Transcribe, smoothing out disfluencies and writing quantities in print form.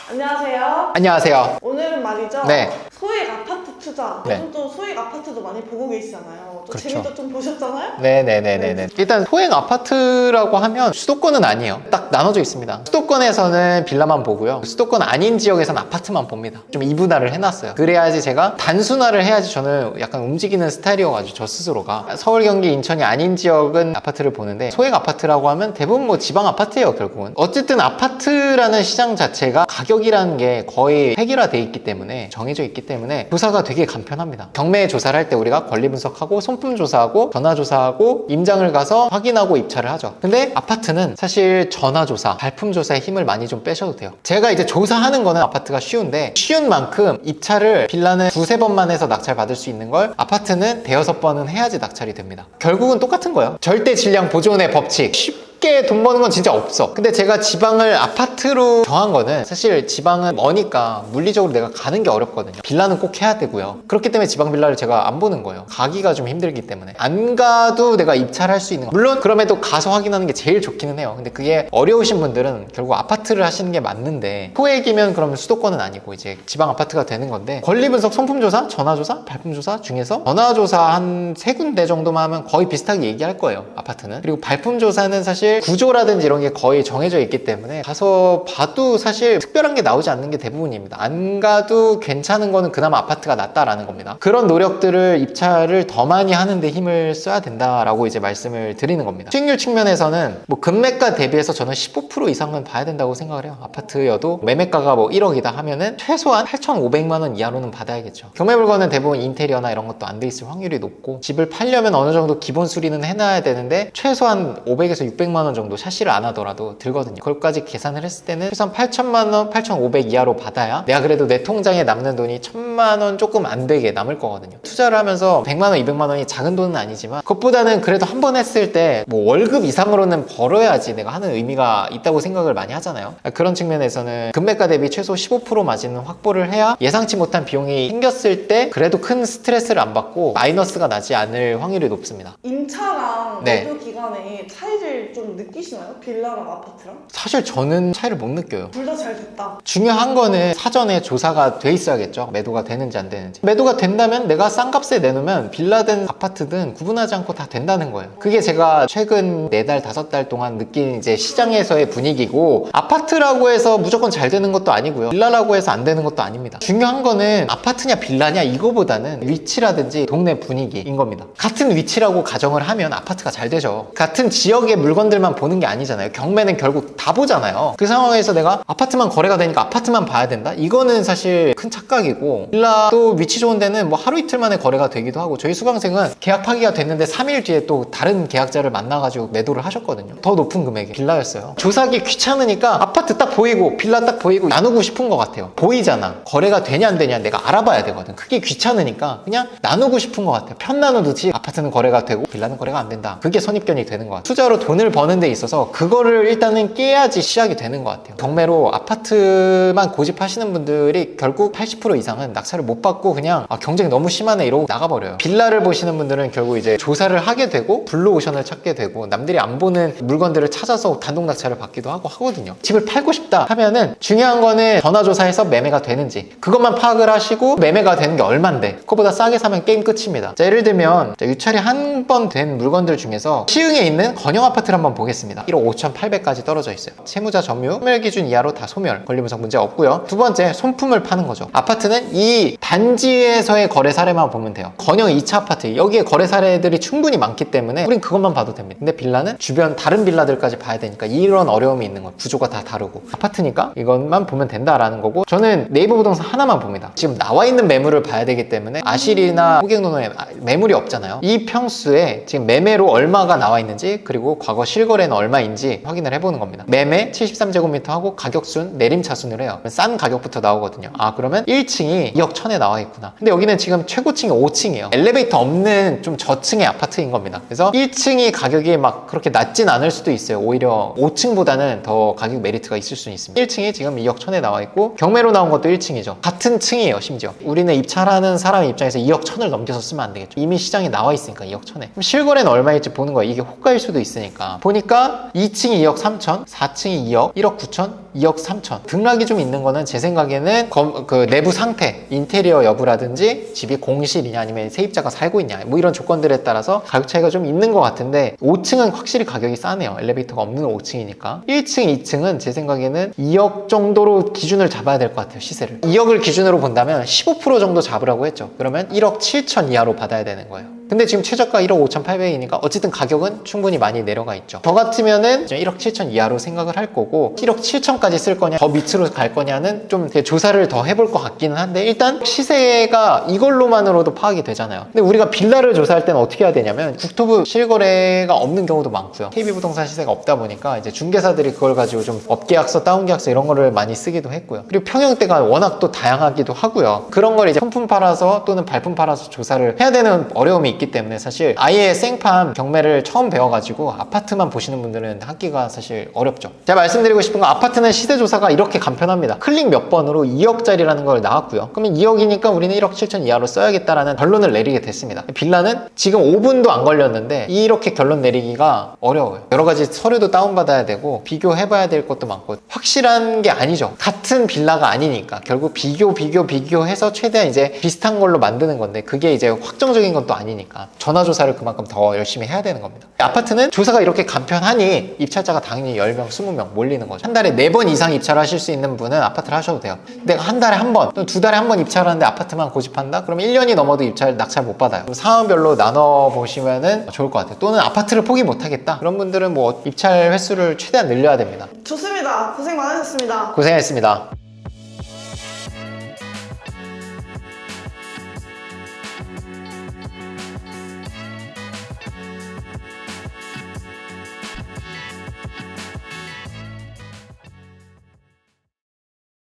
안녕하세요. 안녕하세요. 오늘은 말이죠. 네. 소액 아파트 투자. 네. 요즘 또 소액 아파트도 많이 보고 계시잖아요. 또 그렇죠. 재미도 좀 보셨잖아요? 네네네네네. 일단 소액 아파트라고 하면 수도권은 아니에요. 딱 나눠져 있습니다. 수도권에서는 빌라만 보고요. 수도권 아닌 지역에서는 아파트만 봅니다. 좀 이분할을 해놨어요. 그래야지 제가 단순화를 해야지 저는 약간 움직이는 스타일이어가지고 저 스스로가 서울, 경기, 인천이 아닌 지역은 아파트를 보는데 소액 아파트라고 하면 대부분 뭐 지방 아파트예요, 결국은. 어쨌든 아파트라는 시장 자체가 가격이라는 게 거의 획일화돼 있기 때문에 정해져 있기 때문에 조사가 되게 간편합니다. 경매 조사를 할 때 우리가 권리 분석하고 손품 조사하고 전화 조사하고 임장을 가서 확인하고 입찰을 하죠. 근데 아파트는 사실 전화 조사, 발품 조사에 힘을 많이 좀 빼셔도 돼요. 제가 이제 조사하는 거는 아파트가 쉬운데 쉬운 만큼 입찰을 빌라는 두세 번만 해서 낙찰 받을 수 있는 걸 아파트는 대여섯 번은 해야지 낙찰이 됩니다. 결국은 똑같은 거예요. 절대 질량 보존의 법칙. 쉽게 돈 버는 건 진짜 없어. 근데 제가 지방을 아파트로 정한 거는 사실 지방은 머니까 물리적으로 내가 가는 게 어렵거든요. 빌라는 꼭 해야 되고요. 그렇기 때문에 지방 빌라를 제가 안 보는 거예요. 가기가 좀 힘들기 때문에. 안 가도 내가 입찰할 수 있는 거. 물론 그럼에도 가서 확인하는 게 제일 좋기는 해요. 근데 그게 어려우신 분들은 결국 아파트를 하시는 게 맞는데 소액이면 그러면 수도권은 아니고 이제 지방 아파트가 되는 건데 권리 분석, 손품 조사, 전화 조사, 발품 조사 중에서 전화 조사 한 세 군데 정도만 하면 거의 비슷하게 얘기할 거예요. 아파트는. 그리고 발품 조사는 사실 구조라든지 이런 게 거의 정해져 있기 때문에 가서 봐도 사실 특별한 게 나오지 않는 게 대부분입니다. 안 가도 괜찮은 거는 그나마 아파트가 낫다라는 겁니다. 그런 노력들을 입찰을 더 많이 하는데 힘을 써야 된다라고 이제 말씀을 드리는 겁니다. 수익률 측면에서는 뭐 금매가 대비해서 저는 15% 이상은 봐야 된다고 생각을 해요. 아파트여도 매매가가 뭐 1억이다 하면은 최소한 8,500만 원 이하로는 받아야겠죠. 경매 물건은 대부분 인테리어나 이런 것도 안 돼 있을 확률이 높고 집을 팔려면 어느 정도 기본 수리는 해놔야 되는데 최소한 500에서 600만 원 정도 샤시를 안 하더라도 들거든요. 그걸까지 계산을 했을 때는 최소한 8천만 원, 8,500 이하로 받아야 내가 그래도 내 통장에 남는 돈이 1,000만 원 조금 안 되게 남을 거거든요. 투자를 하면서 100만 원, 200만 원이 작은 돈은 아니지만 그것보다는 그래도 한 번 했을 때 뭐 월급 이상으로는 벌어야지 내가 하는 의미가 있다고 생각을 많이 하잖아요. 그런 측면에서는 금매가 대비 최소 15% 마진은 확보를 해야 예상치 못한 비용이 생겼을 때 그래도 큰 스트레스를 안 받고 마이너스가 나지 않을 확률이 높습니다. 임차랑 네. 매도 기간에 차이를 좀 느끼시나요? 빌라랑 아파트랑? 사실 저는 차이를 못 느껴요. 둘 다 잘 됐다. 중요한 거는 사전에 조사가 돼 있어야겠죠. 매도가 되는지 안 되는지. 매도가 된다면 내가 싼 값에 내놓으면 빌라든 아파트든 구분하지 않고 다 된다는 거예요. 그게 제가 최근 4달, 5달 동안 느낀 이제 시장에서의 분위기고 아파트라고 해서 무조건 잘 되는 것도 아니고요. 빌라라고 해서 안 되는 것도 아닙니다. 중요한 거는 아파트냐 빌라냐 이거보다는 위치라든지 동네 분위기인 겁니다. 같은 위치라고 가정을 하면 아파트가 잘 되죠. 같은 지역의 물건들만 보는 게 아니잖아요. 경매는 결국 다 보잖아요. 그 상황에서 내가 아파트만 거래가 되니까 아파트만 봐야 된다? 이거는 사실 큰 착각이고 빌라도 위치 좋은 데는 뭐 하루 이틀 만에 거래가 되기도 하고 저희 수강생은 계약 파기가 됐는데 3일 뒤에 또 다른 계약자를 만나가지고 매도를 하셨거든요. 더 높은 금액에 빌라였어요. 조사하기 귀찮으니까 아파트 딱 보이고 빌라 딱 보이고 나누고 싶은 것 같아요. 보이잖아. 거래가 되냐 안 되냐 내가 알아봐야 되거든. 그게 귀찮으니까 그냥 나누고 싶은 것 같아요. 편 나누듯이 아파트는 거래가 되고 빌라는 거래가 안 된다. 그게 선입견이 되는 것 같아요. 투자로 돈을 버는 데 있어서 그거를 일단은 깨야지 시작이 되는 것 같아요. 경매로 아파트만 고집하시는 분들이 결국 80% 이상은 낙찰을 못 받고 그냥 경쟁이 너무 심하네 이러고 나가버려요. 빌라를 보시는 분들은 결국 이제 조사를 하게 되고 블루오션을 찾게 되고 남들이 안 보는 물건들을 찾아서 단독 낙찰을 받기도 하고 하거든요. 집을 팔고 싶다 하면은 중요한 거는 전화조사해서 매매가 되는지 그것만 파악을 하시고 매매가 되는 게 얼만데 그거보다 싸게 사면 게임 끝입니다. 자, 예를 들면 유찰이 한 번 된 물건들 중에서 시흥에 있는 건영 아파트를 한번 보겠습니다. 1억 5,800까지 떨어져 있어요. 채무자 점유, 소멸 기준 이하로 다 소멸, 권리 분석 문제 없고요. 두 번째, 손품을 파는 거죠. 아파트는 이 단지에서의 거래 사례만 보면 돼요. 건영 2차 아파트, 여기에 거래 사례들이 충분히 많기 때문에 우린 그것만 봐도 됩니다. 근데 빌라는 주변 다른 빌라들까지 봐야 되니까 이런 어려움이 있는 거예요. 구조가 다 다르고. 아파트니까 이것만 보면 된다라는 거고 저는 네이버 부동산 하나만 봅니다. 지금 나와 있는 매물을 봐야 되기 때문에 아실이나 호갱노노에 매물이 없잖아요. 이 평수에 지금 매매로 얼마가 나와 있는지 그리고 과거 실거래는 얼마인지 확인을 해보는 겁니다. 매매 73제곱미터 하고 가격순 내림차순을 해요. 싼 가격부터 나오거든요. 그러면 1층이 2억 1천에 나와 있구나. 근데 여기는 지금 최고층이 5층이에요. 엘리베이터 없는 좀 저층의 아파트인 겁니다. 그래서 1층이 가격이 막 그렇게 낮진 않을 수도 있어요. 오히려 5층보다는 더 가격 메리트가 있을 수는 있습니다. 1층이 지금 2억 1천에 나와 있고 경매로 나온 것도 1층이죠. 같은 층이에요. 심지어 우리는 입찰하는 사람 입장에서 2억 1천을 넘겨서 쓰면 안 되겠죠. 이미 시장에 나와 있으니까 2억 1천에. 그럼 실거래는 얼마일지 보는 거예요. 이게 호가일 수도 있으니까 보니까 2층이 2억 3천, 4층이 2억, 1억 9천, 2억 3천. 등락이 좀 있는 거는 제 생각에는 그 내부 상태, 인테리어 여부라든지 집이 공실이냐 아니면 세입자가 살고 있냐 뭐 이런 조건들에 따라서 가격 차이가 좀 있는 것 같은데 5층은 확실히 가격이 싸네요. 엘리베이터가 없는 5층이니까. 1층, 2층은 제 생각에는 2억 정도로 기준을 잡아야 될 것 같아요. 시세를. 2억을 기준으로 본다면 15% 정도 잡으라고 했죠. 그러면 1억 7천 이하로 받아야 되는 거예요. 근데 지금 최저가 1억 5,800이니까 어쨌든 가격은 충분히 많이 내려가 있죠. 저 같으면은 1억 7천 이하로 생각을 할 거고 1억 7천까지 쓸 거냐 더 밑으로 갈 거냐는 좀 조사를 더 해볼 것 같기는 한데 일단 시세가 이걸로만으로도 파악이 되잖아요. 근데 우리가 빌라를 조사할 때는 어떻게 해야 되냐면 국토부 실거래가 없는 경우도 많고요. KB부동산 시세가 없다 보니까 이제 중개사들이 그걸 가지고 좀 업계약서, 다운계약서 이런 거를 많이 쓰기도 했고요. 그리고 평형대가 워낙 또 다양하기도 하고요. 그런 걸 이제 현품 팔아서 또는 발품 팔아서 조사를 해야 되는 어려움이 있기 때문에 사실 아예 생판 경매를 처음 배워가지고 아파트만 보시는 분들은 하기가 사실 어렵죠. 제가 말씀드리고 싶은 건 아파트는 시세 조사가 이렇게 간편합니다. 클릭 몇 번으로 2억짜리라는 걸 나왔고요. 그러면 2억이니까 우리는 1억 7천 이하로 써야겠다라는 결론을 내리게 됐습니다. 빌라는 지금 5분도 안 걸렸는데 이렇게 결론 내리기가 어려워요. 여러 가지 서류도 다운받아야 되고 비교해봐야 될 것도 많고 확실한 게 아니죠. 같은 빌라가 아니니까 결국 비교해서 최대한 이제 비슷한 걸로 만드는 건데 그게 이제 확정적인 건 또 아니니까 전화조사를 그만큼 더 열심히 해야 되는 겁니다. 아파트는 조사가 이렇게 간편하니 입찰자가 당연히 10명, 20명 몰리는 거죠. 한 달에 4번 이상 입찰하실 수 있는 분은 아파트를 하셔도 돼요. 내가 한 달에 한 번, 또는 2달에 한 번 입찰하는데 아파트만 고집한다? 그러면 1년이 넘어도 낙찰 못 받아요. 그럼 상황별로 나눠보시면 좋을 것 같아요. 또는 아파트를 포기 못 하겠다? 그런 분들은 뭐 입찰 횟수를 최대한 늘려야 됩니다. 좋습니다. 고생 많으셨습니다. 고생했습니다.